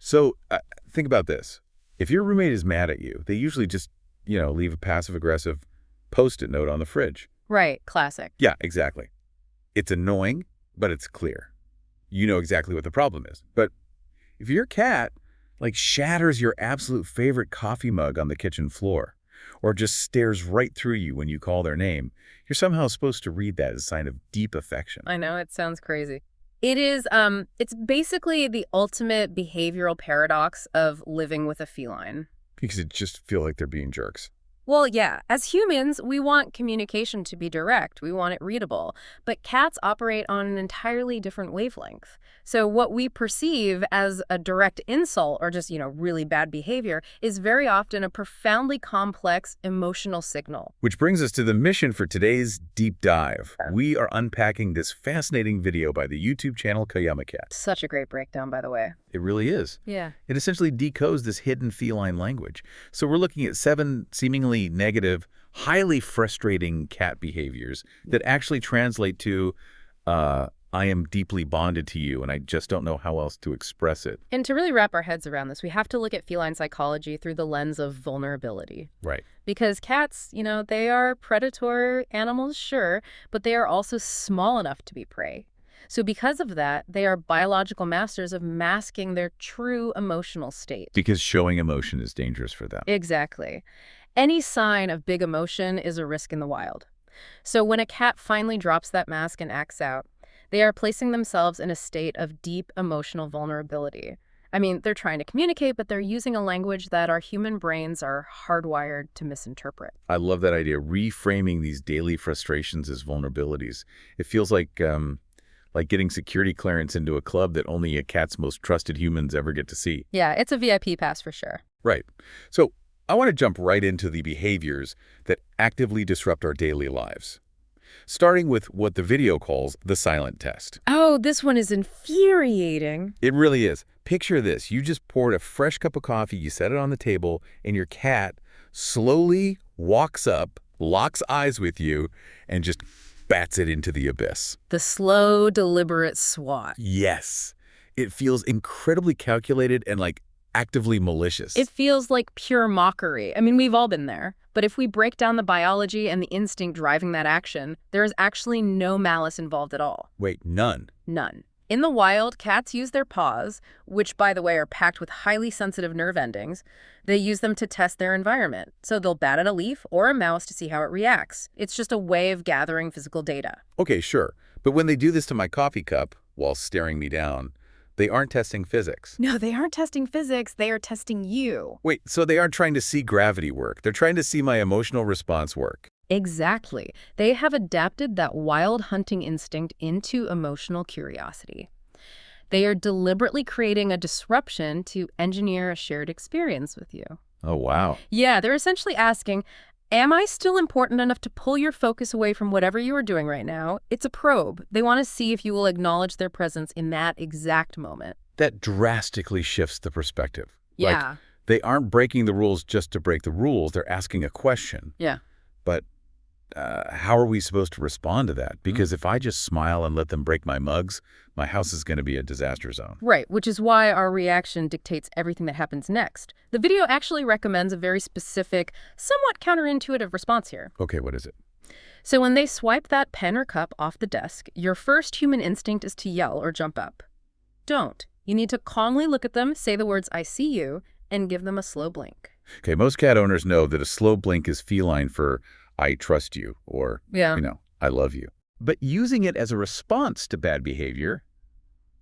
So think about this. If your roommate is mad at you, they usually just, leave a passive-aggressive Post-it note on the fridge. Right, classic. Yeah, exactly. It's annoying, but it's clear. You know exactly what the problem is. But if your cat, shatters your absolute favorite coffee mug on the kitchen floor, or just stares right through you when you call their name, you're somehow supposed to read that as a sign of deep affection. I know, it sounds crazy. It is, it's basically the ultimate behavioral paradox of living with a feline. Because it just feel like they're being jerks. Well, yeah, as humans, we want communication to be direct. We want it readable. But cats operate on an entirely different wavelength. So what we perceive as a direct insult or just, really bad behavior is very often a profoundly complex emotional signal. Which brings us to the mission for today's deep dive. We are unpacking this fascinating video by the YouTube channel Kayama Cat. Such a great breakdown, by the way. It really is. Yeah. It essentially decodes this hidden feline language. So we're looking at 7 seemingly negative, highly frustrating cat behaviors that actually translate to, I am deeply bonded to you, and I just don't know how else to express it. And to really wrap our heads around this, we have to look at feline psychology through the lens of vulnerability. Right. Because cats, they are predatory animals, sure, but they are also small enough to be prey. So because of that, they are biological masters of masking their true emotional state. Because showing emotion is dangerous for them. Exactly. Any sign of big emotion is a risk in the wild. So when a cat finally drops that mask and acts out, they are placing themselves in a state of deep emotional vulnerability. I mean, they're trying to communicate, but they're using a language that our human brains are hardwired to misinterpret. I love that idea, reframing these daily frustrations as vulnerabilities. It feels like getting security clearance into a club that only a cat's most trusted humans ever get to see. Yeah, it's a VIP pass for sure. Right. So I want to jump right into the behaviors that actively disrupt our daily lives, starting with what the video calls the silent test. Oh, this one is infuriating. It really is. Picture this. You just poured a fresh cup of coffee, you set it on the table, and your cat slowly walks up, locks eyes with you, and just bats it into the abyss. The slow, deliberate swat. Yes. It feels incredibly calculated and actively malicious. It feels like pure mockery. I mean, we've all been there. But if we break down the biology and the instinct driving that action, there is actually no malice involved at all. Wait, none? None. In the wild, cats use their paws, which, by the way, are packed with highly sensitive nerve endings. They use them to test their environment. So they'll bat at a leaf or a mouse to see how it reacts. It's just a way of gathering physical data. Okay, sure. But when they do this to my coffee cup while staring me down, they aren't testing physics. No, they aren't testing physics. They are testing you. Wait, so they aren't trying to see gravity work. They're trying to see my emotional response work. Exactly. They have adapted that wild hunting instinct into emotional curiosity. They are deliberately creating a disruption to engineer a shared experience with you. Oh, wow. Yeah, they're essentially asking, am I still important enough to pull your focus away from whatever you are doing right now? It's a probe. They want to see if you will acknowledge their presence in that exact moment. That drastically shifts the perspective. Yeah. They aren't breaking the rules just to break the rules. They're asking a question. Yeah. But how are we supposed to respond to that? Because if I just smile and let them break my mugs, my house is going to be a disaster zone. Right, which is why our reaction dictates everything that happens next. The video actually recommends a very specific, somewhat counterintuitive response here. Okay, what is it? So when they swipe that pen or cup off the desk, your first human instinct is to yell or jump up. Don't. You need to calmly look at them, say the words, I see you, and give them a slow blink. Okay, most cat owners know that a slow blink is feline for I trust you, or, I love you. But using it as a response to bad behavior,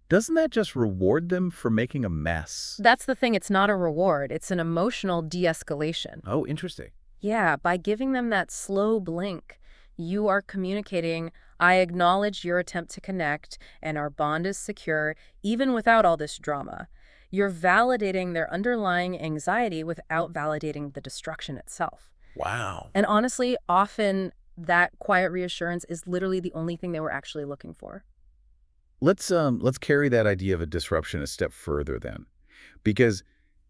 doesn't that just reward them for making a mess? That's the thing. It's not a reward. It's an emotional de-escalation. Oh, interesting. Yeah, by giving them that slow blink, you are communicating, I acknowledge your attempt to connect, and our bond is secure, even without all this drama. You're validating their underlying anxiety without validating the destruction itself. Wow. And honestly, often that quiet reassurance is literally the only thing they were actually looking for. Let's carry that idea of a disruption a step further then. Because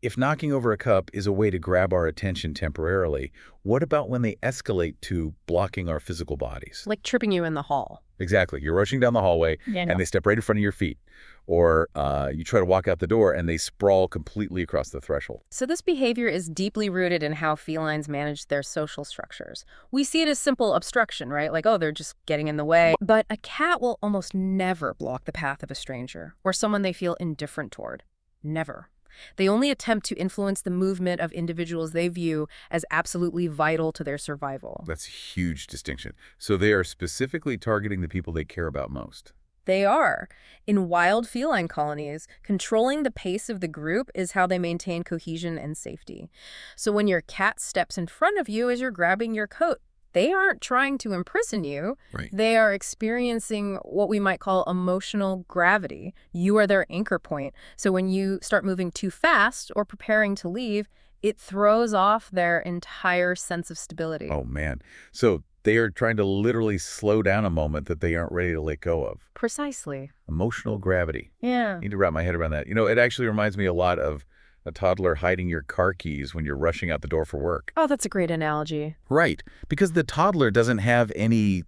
if knocking over a cup is a way to grab our attention temporarily, what about when they escalate to blocking our physical bodies? Like tripping you in the hall. Exactly. You're rushing down the hallway, Yeah, and they step right in front of your feet. Or you try to walk out the door, and they sprawl completely across the threshold. So this behavior is deeply rooted in how felines manage their social structures. We see it as simple obstruction, right? Like, oh, they're just getting in the way. But a cat will almost never block the path of a stranger or someone they feel indifferent toward. Never. They only attempt to influence the movement of individuals they view as absolutely vital to their survival. That's a huge distinction. So they are specifically targeting the people they care about most. They are. In wild feline colonies, controlling the pace of the group is how they maintain cohesion and safety. So when your cat steps in front of you as you're grabbing your coat, they aren't trying to imprison you. Right. They are experiencing what we might call emotional gravity. You are their anchor point. So when you start moving too fast or preparing to leave, it throws off their entire sense of stability. Oh, man. So they are trying to literally slow down a moment that they aren't ready to let go of. Precisely. Emotional gravity. Yeah. I need to wrap my head around that. It actually reminds me a lot of a toddler hiding your car keys when you're rushing out the door for work. Oh, that's a great analogy. Right. Because the toddler doesn't have any,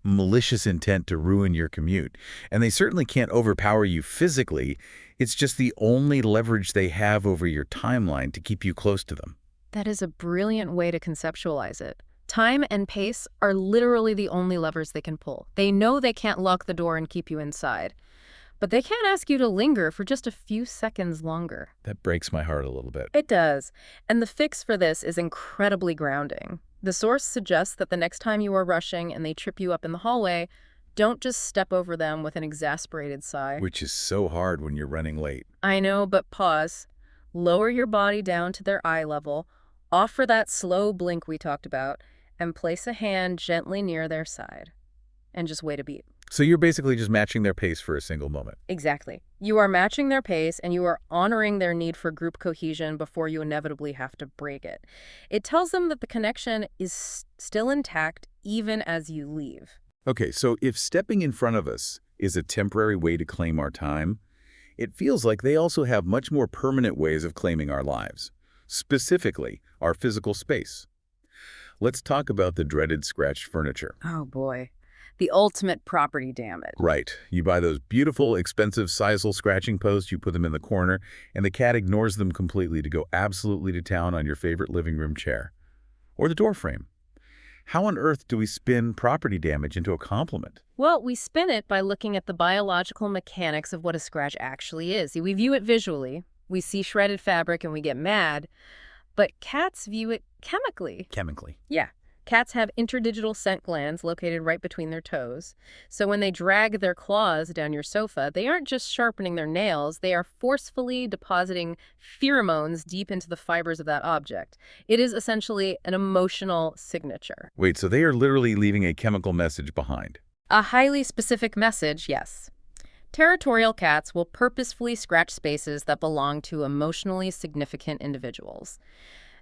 malicious intent to ruin your commute. And they certainly can't overpower you physically. It's just the only leverage they have over your timeline to keep you close to them. That is a brilliant way to conceptualize it. Time and pace are literally the only levers they can pull. They know they can't lock the door and keep you inside. But they can't ask you to linger for just a few seconds longer. That breaks my heart a little bit. It does. And the fix for this is incredibly grounding. The source suggests that the next time you are rushing and they trip you up in the hallway, don't just step over them with an exasperated sigh. Which is so hard when you're running late. I know, but pause. Lower your body down to their eye level, offer that slow blink we talked about, and place a hand gently near their side. And just wait a beat. So you're basically just matching their pace for a single moment. Exactly. You are matching their pace and you are honoring their need for group cohesion before you inevitably have to break it. It tells them that the connection is still intact even as you leave. Okay, so if stepping in front of us is a temporary way to claim our time, it feels like they also have much more permanent ways of claiming our lives, specifically our physical space. Let's talk about the dreaded scratched furniture. Oh boy. The ultimate property damage. Right. You buy those beautiful, expensive sisal scratching posts, you put them in the corner, and the cat ignores them completely to go absolutely to town on your favorite living room chair. Or the door frame. How on earth do we spin property damage into a compliment? Well, we spin it by looking at the biological mechanics of what a scratch actually is. See, we view it visually. We see shredded fabric and we get mad. But cats view it chemically. Chemically. Yeah. Cats have interdigital scent glands located right between their toes. So when they drag their claws down your sofa, they aren't just sharpening their nails, they are forcefully depositing pheromones deep into the fibers of that object. It is essentially an emotional signature. Wait, so they are literally leaving a chemical message behind. A highly specific message, yes. Territorial cats will purposefully scratch spaces that belong to emotionally significant individuals.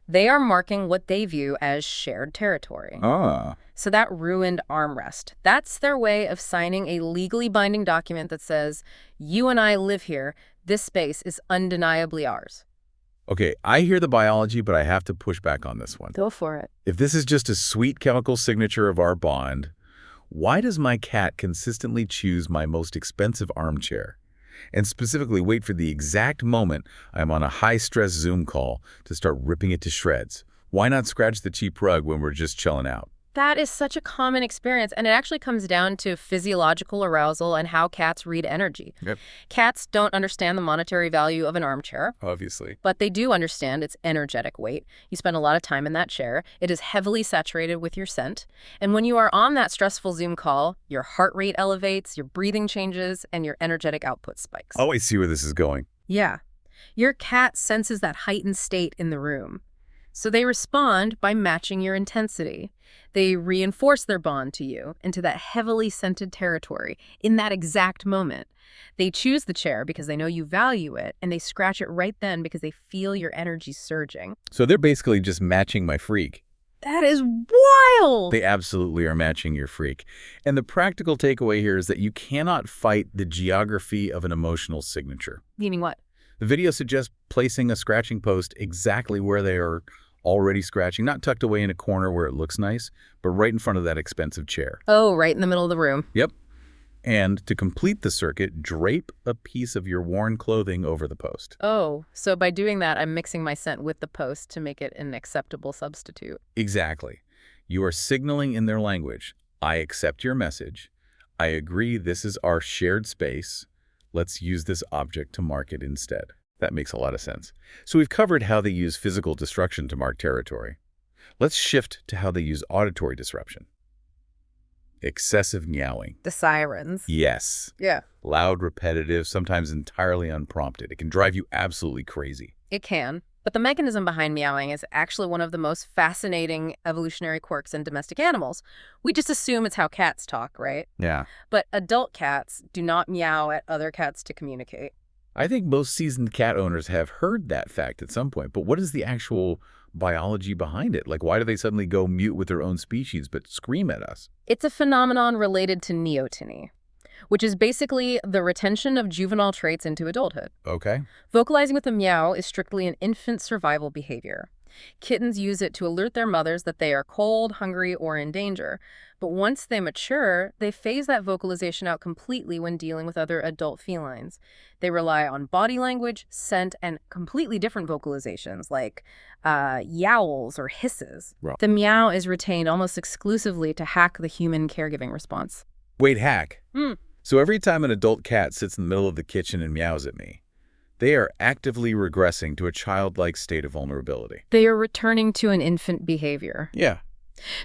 They are marking what they view as shared territory. Ah. So that ruined armrest. That's their way of signing a legally binding document that says, you and I live here, this space is undeniably ours. Okay, I hear the biology, but I have to push back on this one. Go for it. If this is just a sweet chemical signature of our bond, why does my cat consistently choose my most expensive armchair? And specifically wait for the exact moment I'm on a high-stress Zoom call to start ripping it to shreds? Why not scratch the cheap rug when we're just chilling out? That is such a common experience, and it actually comes down to physiological arousal and how cats read energy. Yep. Cats don't understand the monetary value of an armchair, Obviously. but they do understand its energetic weight. You spend a lot of time in that chair. It is heavily saturated with your scent. And when you are on that stressful Zoom call, your heart rate elevates, your breathing changes, and your energetic output spikes. Oh, I see where this is going. Yeah. Your cat senses that heightened state in the room. So they respond by matching your intensity. They reinforce their bond to you into that heavily scented territory in that exact moment. They choose the chair because they know you value it, and they scratch it right then because they feel your energy surging. So they're basically just matching my freak. That is wild! They absolutely are matching your freak. And the practical takeaway here is that you cannot fight the geography of an emotional signature. Meaning what? The video suggests placing a scratching post exactly where they are already scratching, not tucked away in a corner where it looks nice, but right in front of that expensive chair. Oh, right in the middle of the room. Yep. And to complete the circuit, drape a piece of your worn clothing over the post. Oh, so by doing that, I'm mixing my scent with the post to make it an acceptable substitute. Exactly. You are signaling in their language, I accept your message. I agree this is our shared space. Let's use this object to mark it instead. That makes a lot of sense. So we've covered how they use physical destruction to mark territory. Let's shift to how they use auditory disruption. Excessive meowing. The sirens. Yes. Yeah. Loud, repetitive, sometimes entirely unprompted. It can drive you absolutely crazy. It can. But the mechanism behind meowing is actually one of the most fascinating evolutionary quirks in domestic animals. We just assume it's how cats talk, right? Yeah. But adult cats do not meow at other cats to communicate. I think most seasoned cat owners have heard that fact at some point, but what is the actual biology behind it? Like, why do they suddenly go mute with their own species but scream at us? It's a phenomenon related to neoteny, which is basically the retention of juvenile traits into adulthood. Okay. Vocalizing with a meow is strictly an infant survival behavior. Kittens use it to alert their mothers that they are cold, hungry, or in danger. But once they mature, they phase that vocalization out completely when dealing with other adult felines. They rely on body language, scent, and completely different vocalizations like yowls or hisses. Right. The meow is retained almost exclusively to hack the human caregiving response. Wait, hack. Hmm. So every time an adult cat sits in the middle of the kitchen and meows at me, they are actively regressing to a childlike state of vulnerability. They are returning to an infant behavior. Yeah.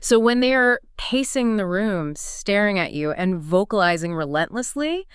So when they are pacing the room, staring at you, and vocalizing relentlessly,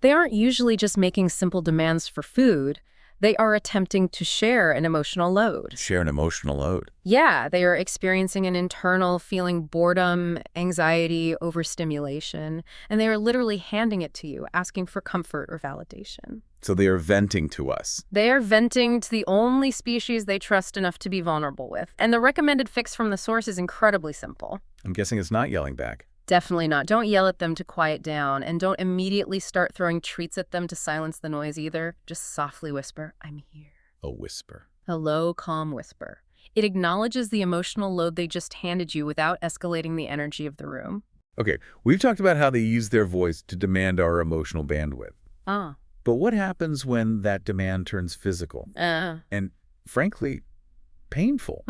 they aren't usually just making simple demands for food. They are attempting to share an emotional load. Share an emotional load. Yeah, they are experiencing an internal feeling boredom, anxiety, overstimulation, and they are literally handing it to you, asking for comfort or validation. So they are venting to us. They are venting to the only species they trust enough to be vulnerable with. And the recommended fix from the source is incredibly simple. I'm guessing it's not yelling back. Definitely not. Don't yell at them to quiet down, and don't immediately start throwing treats at them to silence the noise either. Just softly whisper, I'm here. A whisper. A low, calm whisper. It acknowledges the emotional load they just handed you without escalating the energy of the room. Okay, we've talked about how they use their voice to demand our emotional bandwidth. Ah. But what happens when that demand turns physical? And, frankly, painful.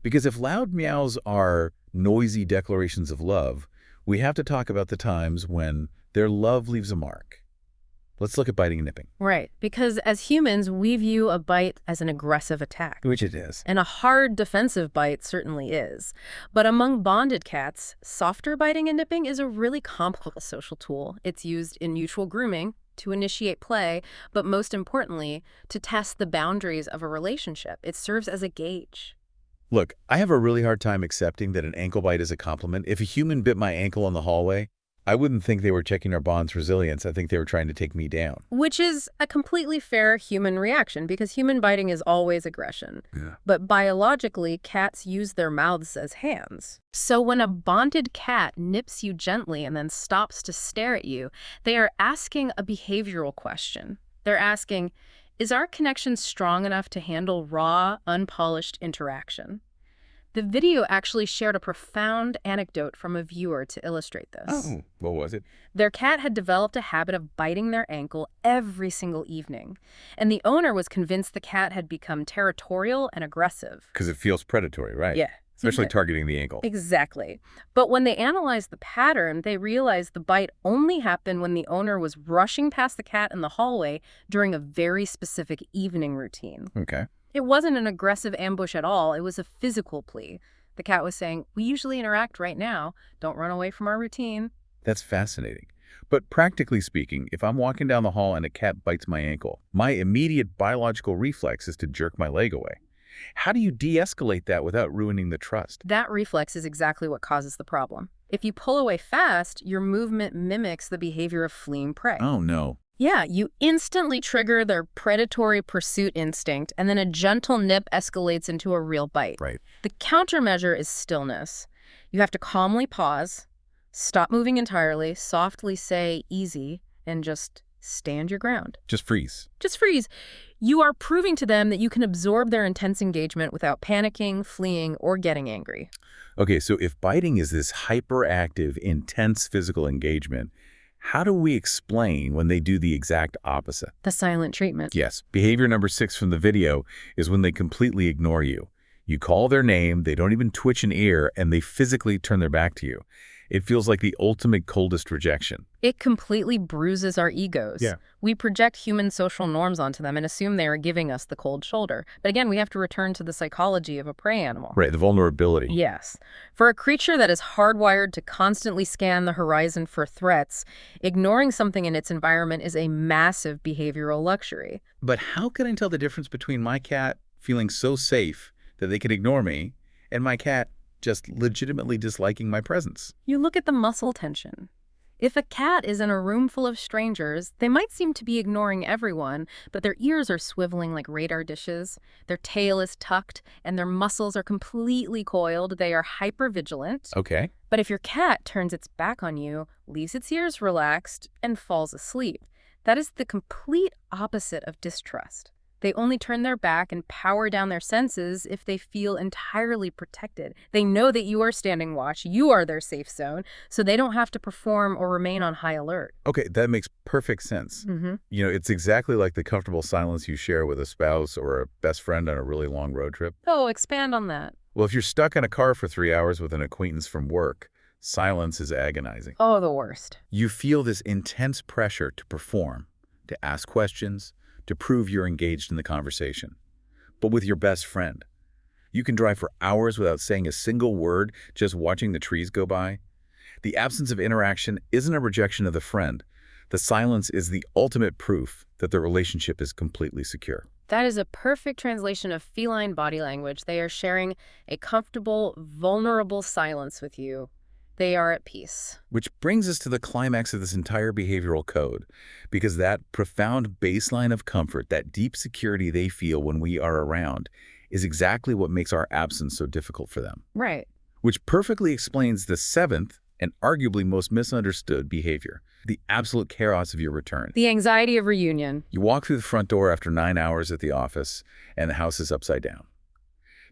Because if loud meows are noisy declarations of love, we have to talk about the times when their love leaves a mark. Let's look at biting and nipping. Right, because as humans, we view a bite as an aggressive attack. Which it is. And a hard defensive bite certainly is. But among bonded cats, softer biting and nipping is a really complex social tool. It's used in mutual grooming, to initiate play, but most importantly, to test the boundaries of a relationship. It serves as a gauge. Look, I have a really hard time accepting that an ankle bite is a compliment. If a human bit my ankle in the hallway, I wouldn't think they were checking our bond's resilience. I think they were trying to take me down. Which is a completely fair human reaction, because human biting is always aggression. Yeah. But biologically, cats use their mouths as hands. So when a bonded cat nips you gently and then stops to stare at you, they are asking a behavioral question. They're asking, is our connection strong enough to handle raw, unpolished interaction? The video actually shared a profound anecdote from a viewer to illustrate this. Oh, what was it? Their cat had developed a habit of biting their ankle every single evening, and the owner was convinced the cat had become territorial and aggressive. Because it feels predatory, right? Yeah. Especially targeting the ankle. Exactly. But when they analyzed the pattern, they realized the bite only happened when the owner was rushing past the cat in the hallway during a very specific evening routine. Okay. It wasn't an aggressive ambush at all. It was a physical plea. The cat was saying, we usually interact right now. Don't run away from our routine. That's fascinating. But practically speaking, if I'm walking down the hall and a cat bites my ankle, my immediate biological reflex is to jerk my leg away. How do you de-escalate that without ruining the trust? That reflex is exactly what causes the problem. If you pull away fast, your movement mimics the behavior of fleeing prey. Oh, no. Yeah, you instantly trigger their predatory pursuit instinct, and then a gentle nip escalates into a real bite. Right. The countermeasure is stillness. You have to calmly pause, stop moving entirely, softly say easy, and just stand your ground. Just freeze. Just freeze. You are proving to them that you can absorb their intense engagement without panicking, fleeing, or getting angry. Okay, so if biting is this hyperactive, intense physical engagement, how do we explain when they do the exact opposite? The silent treatment. Yes, behavior number 6 from the video is when they completely ignore you. You call their name, they don't even twitch an ear, and they physically turn their back to you. It feels like the ultimate coldest rejection. It completely bruises our egos. Yeah. We project human social norms onto them and assume they are giving us the cold shoulder. But again, we have to return to the psychology of a prey animal. Right, the vulnerability. Yes. For a creature that is hardwired to constantly scan the horizon for threats, ignoring something in its environment is a massive behavioral luxury. But how can I tell the difference between my cat feeling so safe that they can ignore me and my cat just legitimately disliking my presence? You look at the muscle tension. If a cat is in a room full of strangers, they might seem to be ignoring everyone, but their ears are swiveling like radar dishes, their tail is tucked, and their muscles are completely coiled. They are hypervigilant. Okay. But if your cat turns its back on you, leaves its ears relaxed, and falls asleep, that is the complete opposite of distrust. They only turn their back and power down their senses if they feel entirely protected. They know that you are standing watch, you are their safe zone, so they don't have to perform or remain on high alert. Okay, that makes perfect sense. Mm-hmm. You know, it's exactly like the comfortable silence you share with a spouse or a best friend on a really long road trip. Oh, expand on that. Well, if you're stuck in a car for 3 hours with an acquaintance from work, silence is agonizing. Oh, the worst. You feel this intense pressure to perform, to ask questions, to prove you're engaged in the conversation. But with your best friend, you can drive for hours without saying a single word, just watching the trees go by. The absence of interaction isn't a rejection of the friend. The silence is the ultimate proof that the relationship is completely secure. That is a perfect translation of feline body language. They are sharing a comfortable, vulnerable silence with you. They are at peace. Which brings us to the climax of this entire behavioral code, because that profound baseline of comfort, that deep security they feel when we are around, is exactly what makes our absence so difficult for them. Right. Which perfectly explains the 7th and arguably most misunderstood behavior, the absolute chaos of your return. The anxiety of reunion. You walk through the front door after 9 hours at the office, and the house is upside down.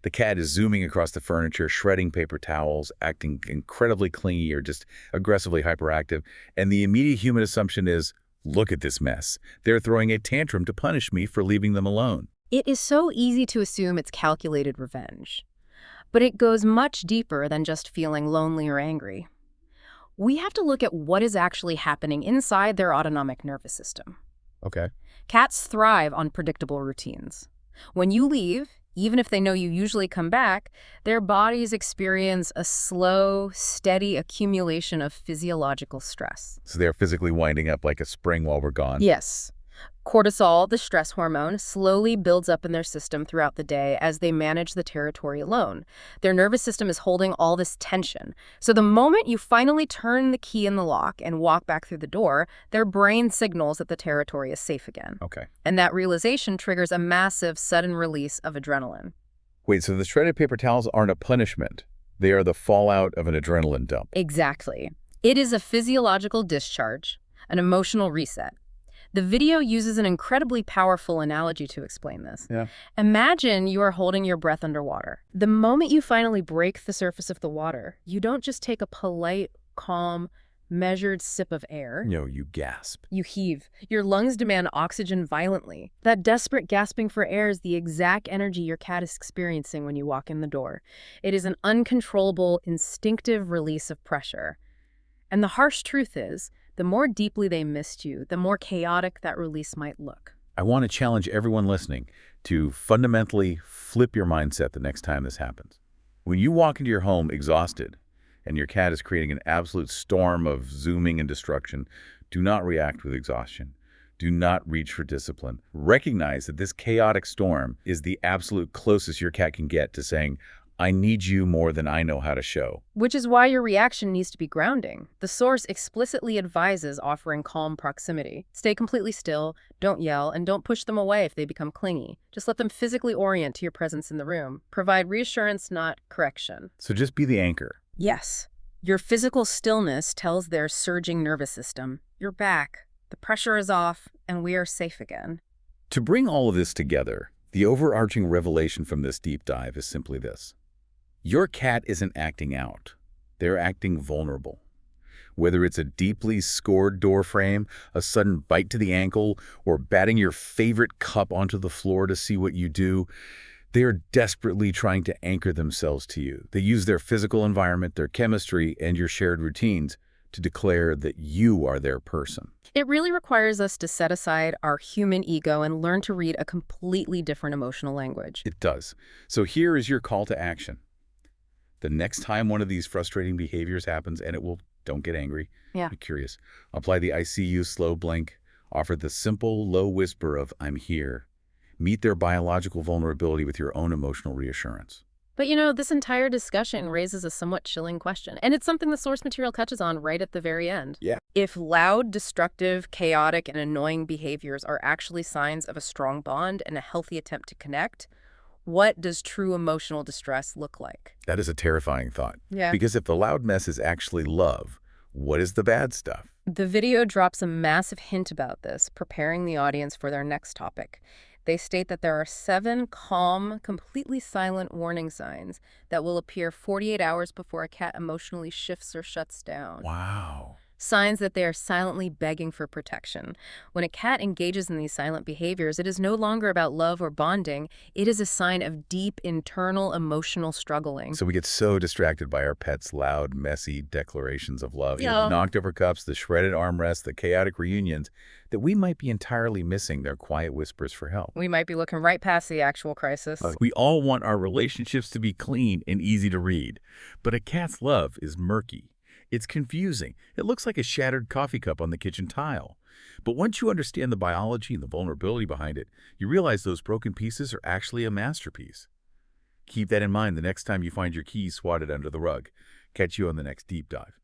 The cat is zooming across the furniture, shredding paper towels, acting incredibly clingy or just aggressively hyperactive, and the immediate human assumption is, look at this mess. They're throwing a tantrum to punish me for leaving them alone. It is so easy to assume it's calculated revenge. But it goes much deeper than just feeling lonely or angry. We have to look at what is actually happening inside their autonomic nervous system. Okay. Cats thrive on predictable routines. When you leave, even if they know you usually come back, their bodies experience a slow, steady accumulation of physiological stress. So they're physically winding up like a spring while we're gone. Yes. Cortisol, the stress hormone, slowly builds up in their system throughout the day as they manage the territory alone. Their nervous system is holding all this tension. So the moment you finally turn the key in the lock and walk back through the door, their brain signals that the territory is safe again. Okay. And that realization triggers a massive, sudden release of adrenaline. Wait, so the shredded paper towels aren't a punishment. They are the fallout of an adrenaline dump. Exactly. It is a physiological discharge, an emotional reset. The video uses an incredibly powerful analogy to explain this. Yeah. Imagine you are holding your breath underwater. The moment you finally break the surface of the water, you don't just take a polite, calm, measured sip of air. No, you gasp. You heave. Your lungs demand oxygen violently. That desperate gasping for air is the exact energy your cat is experiencing when you walk in the door. It is an uncontrollable, instinctive release of pressure. And the harsh truth is, the more deeply they missed you, the more chaotic that release might look. I want to challenge everyone listening to fundamentally flip your mindset the next time this happens. When you walk into your home exhausted and your cat is creating an absolute storm of zooming and destruction, do not react with exhaustion. Do not reach for discipline. Recognize that this chaotic storm is the absolute closest your cat can get to saying, I need you more than I know how to show. Which is why your reaction needs to be grounding. The source explicitly advises offering calm proximity. Stay completely still, don't yell, and don't push them away if they become clingy. Just let them physically orient to your presence in the room. Provide reassurance, not correction. So just be the anchor. Yes. Your physical stillness tells their surging nervous system, you're back. The pressure is off, and we are safe again. To bring all of this together, the overarching revelation from this deep dive is simply this. Your cat isn't acting out. They're acting vulnerable. Whether it's a deeply scored door frame, a sudden bite to the ankle, or batting your favorite cup onto the floor to see what you do, they are desperately trying to anchor themselves to you. They use their physical environment, their chemistry, and your shared routines to declare that you are their person. It really requires us to set aside our human ego and learn to read a completely different emotional language. It does. So here is your call to action. The next time one of these frustrating behaviors happens, and it will, don't get angry. Yeah. Be curious. Apply the I see you slow blink. Offer the simple, low whisper of I'm here. Meet their biological vulnerability with your own emotional reassurance. But this entire discussion raises a somewhat chilling question, and it's something the source material touches on right at the very end. Yeah. If loud, destructive, chaotic, and annoying behaviors are actually signs of a strong bond and a healthy attempt to connect, what does true emotional distress look like? That is a terrifying thought. Yeah. Because if the loud mess is actually love, what is the bad stuff? The video drops a massive hint about this, preparing the audience for their next topic. They state that there are 7 calm, completely silent warning signs that will appear 48 hours before a cat emotionally shifts or shuts down. Wow. Signs that they are silently begging for protection. When a cat engages in these silent behaviors, it is no longer about love or bonding. It is a sign of deep internal emotional struggling. So we get so distracted by our pets' loud, messy declarations of love, Yeah. the knocked over cups, the shredded armrests, the chaotic reunions, that we might be entirely missing their quiet whispers for help. We might be looking right past the actual crisis. We all want our relationships to be clean and easy to read, but a cat's love is murky. It's confusing. It looks like a shattered coffee cup on the kitchen tile. But once you understand the biology and the vulnerability behind it, you realize those broken pieces are actually a masterpiece. Keep that in mind the next time you find your keys swatted under the rug. Catch you on the next deep dive.